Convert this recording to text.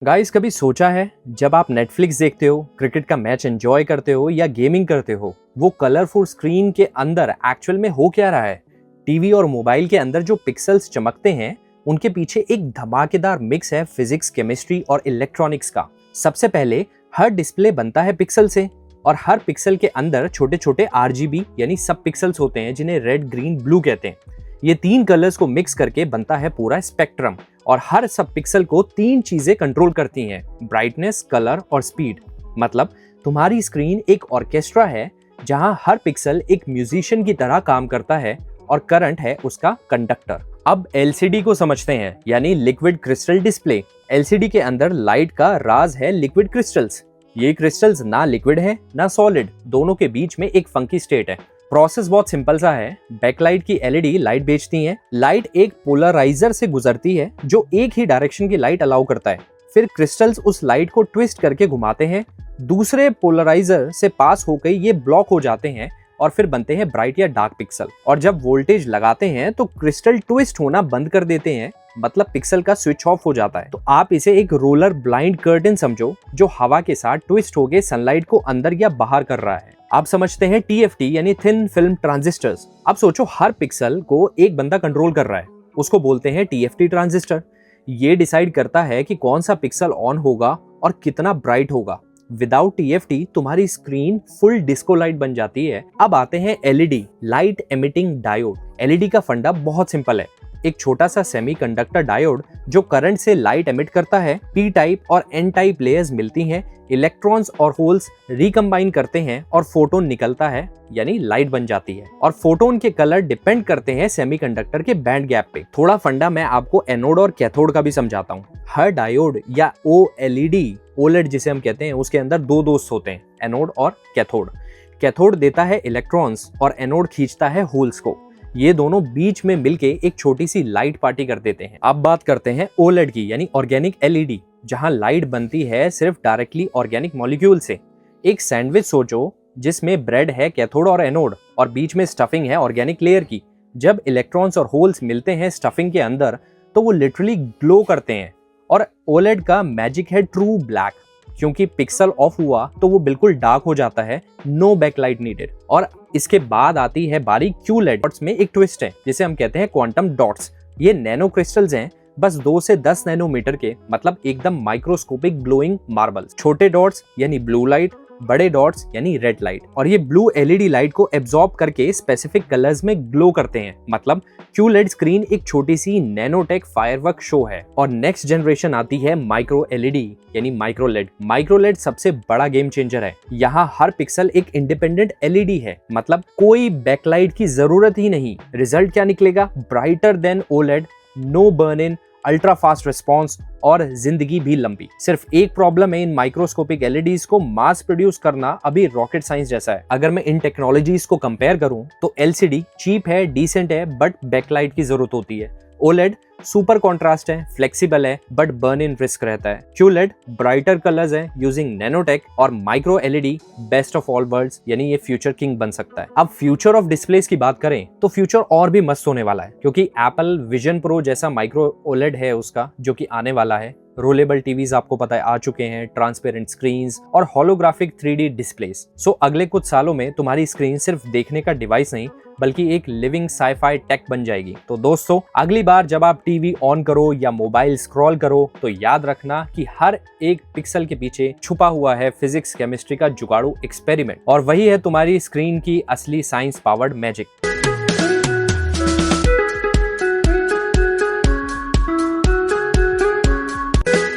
Guys, कभी सोचा है जब आप नेटफ्लिक्स देखते हो, क्रिकेट का मैच एंजॉय करते हो या गेमिंग करते हो, वो कलरफुल स्क्रीन के अंदर एक्चुअल में हो क्या रहा है? टीवी और मोबाइल के अंदर जो पिक्सेल्स चमकते हैं, उनके पीछे एक धमाकेदार मिक्स है फिजिक्स, केमिस्ट्री और इलेक्ट्रॉनिक्स का। सबसे पहले हर डिस्प्ले बनता है पिक्सल से, और हर पिक्सल के अंदर छोटे छोटे आरजीबी यानी सब पिक्सल्स होते हैं, जिन्हें रेड, ग्रीन, ब्लू कहते हैं। ये तीन कलर्स को मिक्स करके बनता है पूरा स्पेक्ट्रम, और हर सब पिक्सल को तीन चीजें कंट्रोल करती हैं: ब्राइटनेस, कलर और स्पीड। मतलब तुम्हारी स्क्रीन एक ऑर्केस्ट्रा है जहां हर पिक्सल एक म्यूजिशियन की तरह काम करता है, और करंट है उसका कंडक्टर। अब एलसीडी को समझते हैं, यानी लिक्विड क्रिस्टल डिस्प्ले। एलसीडी के अंदर लाइट का राज है लिक्विड क्रिस्टल्स। ये क्रिस्टल्स ना लिक्विड है ना सॉलिड, दोनों के बीच में एक फंकी स्टेट है। प्रोसेस बहुत सिंपल सा है। बैकलाइट की एलईडी लाइट भेजती है। लाइट एक पोलराइजर से गुजरती है जो एक ही डायरेक्शन की लाइट अलाउ करता है। फिर क्रिस्टल्स उस लाइट को ट्विस्ट करके घुमाते हैं, दूसरे पोलराइजर से पास होकर ये ब्लॉक हो जाते हैं और फिर बनते हैं ब्राइट या डार्क पिक्सल। और जब वोल्टेज लगाते हैं तो क्रिस्टल ट्विस्ट होना बंद कर देते हैं, मतलब पिक्सल का स्विच ऑफ हो जाता है। तो आप इसे एक रोलर ब्लाइंड कर्टन समझो, जो हवा के साथ ट्विस्ट होके सनलाइट को अंदर या बाहर कर रहा है। आप समझते हैं टीएफटी यानी थिन फिल्म ट्रांजिस्टर्स। अब सोचो, हर पिक्सल को एक बंदा कंट्रोल कर रहा है, उसको बोलते हैं टीएफटी ट्रांजिस्टर। ये डिसाइड करता है कि कौन सा पिक्सल ऑन होगा और कितना ब्राइट होगा। विदाउट टीएफटी तुम्हारी स्क्रीन फुल डिस्को लाइट बन जाती है। अब आते हैं LED, light emitting diode. LED का फंडा बहुत सिंपल है। एक छोटा सा सेमीकंडक्टर डायोड जो करंट से लाइट एमिट करता है। पी टाइप और एन टाइप लेयर्स मिलती हैं, इलेक्ट्रॉन्स और होल्स रिकम्बाइन करते हैं और फोटोन निकलता है, यानी लाइट बन जाती है। और फोटोन के कलर डिपेंड करते हैं सेमीकंडक्टर के बैंड गैप पे। थोड़ा फंडा मैं आपको एनोड और कैथोड का भी समझाता हूँ। हर डायोड या ओएलईडी, ओलेड जिसे हम कहते हैं, उसके अंदर दो दोस्त होते हैं, एनोड और कैथोड। कैथोड देता है इलेक्ट्रॉन्स और एनोड खींचता है होल्स को। ये दोनों बीच में मिलके एक छोटी सी लाइट पार्टी कर देते हैं। अब बात करते हैं ओलेड की, यानी ऑर्गेनिक एलईडी, जहां लाइट बनती है सिर्फ डायरेक्टली ऑर्गेनिक मॉलिक्यूल से। एक सैंडविच सोचो जिसमें ब्रेड है कैथोड और एनोड, और बीच में स्टफिंग है ऑर्गेनिक लेयर की। जब इलेक्ट्रॉन्स और होल्स मिलते हैं स्टफिंग के अंदर, तो वो लिटरली ग्लो करते हैं। और ओलेड का मैजिक है ट्रू ब्लैक, क्योंकि पिक्सल ऑफ हुआ तो वो बिल्कुल डार्क हो जाता है, नो बैकलाइट नीडेड। और इसके बाद आती है बारी क्यूलेड। डॉट्स में एक ट्विस्ट है जिसे हम कहते हैं क्वांटम डॉट्स। ये नैनो क्रिस्टल्स हैं, बस 2 से 10 नैनोमीटर के, मतलब एकदम माइक्रोस्कोपिक ग्लोइंग मार्बल्स। छोटे डॉट्स यानी ब्लू लाइट, बड़े डॉट्स यानी रेड लाइट। और ये ब्लू एलईडी लाइट को एब्जॉर्ब करके स्पेसिफिक कलर्स में ग्लो करते हैं। मतलब क्यूलेड स्क्रीन एक छोटी सी नैनोटेक फायरवर्क शो है। और नेक्स्ट जनरेशन आती है माइक्रो एलईडी यानी माइक्रोलेड। माइक्रोलेड सबसे बड़ा गेम चेंजर है। यहाँ हर पिक्सल एक इंडिपेंडेंट एलईडी है, मतलब कोई बैकलाइट की जरूरत ही नहीं। रिजल्ट क्या निकलेगा? Brighter than OLED, no burn in, ultra fast response और जिंदगी भी लंबी। सिर्फ एक प्रॉब्लम है, इन माइक्रोस्कोपिक एलईडीज को मास प्रोड्यूस करना अभी रॉकेट साइंस जैसा है। अगर मैं इन टेक्नोलॉजीज को कंपेयर करूं तो एलसीडी चीप है, डिसेंट है, बट बैकलाइट की जरूरत होती है। ओलेड सुपर कॉन्ट्रास्ट है, फ्लेक्सिबल है, बट बर्न इन रिस्क रहता है। क्यूलेड ब्राइटर कलर्स है यूजिंग नैनोटेक, और micro LED best of all worlds, यानी ये फ्यूचर किंग बन सकता है। अब फ्यूचर ऑफ डिस्प्लेस की बात करें तो फ्यूचर और भी मस्त होने वाला है, क्योंकि एप्पल विजन प्रो जैसा माइक्रो ओलेड है उसका, जो कि आने वाला है। रोलेबल टीवीज आपको पता है आ चुके हैं, ट्रांसपेरेंट स्क्रीन्स और होलोग्राफिक 3D डिस्प्लेस। सो अगले कुछ सालों में तुम्हारी स्क्रीन सिर्फ देखने का डिवाइस नहीं, बल्कि एक लिविंग साईफाई टेक बन जाएगी। तो दोस्तों, अगली बार जब आप टीवी ऑन करो या मोबाइल स्क्रॉल करो, तो याद रखना कि हर एक पिक्सल के पीछे छुपा हुआ है फिजिक्स केमिस्ट्री का जुगाड़ू एक्सपेरिमेंट, और वही है तुम्हारी स्क्रीन की असली साइंस पावर्ड मैजिक।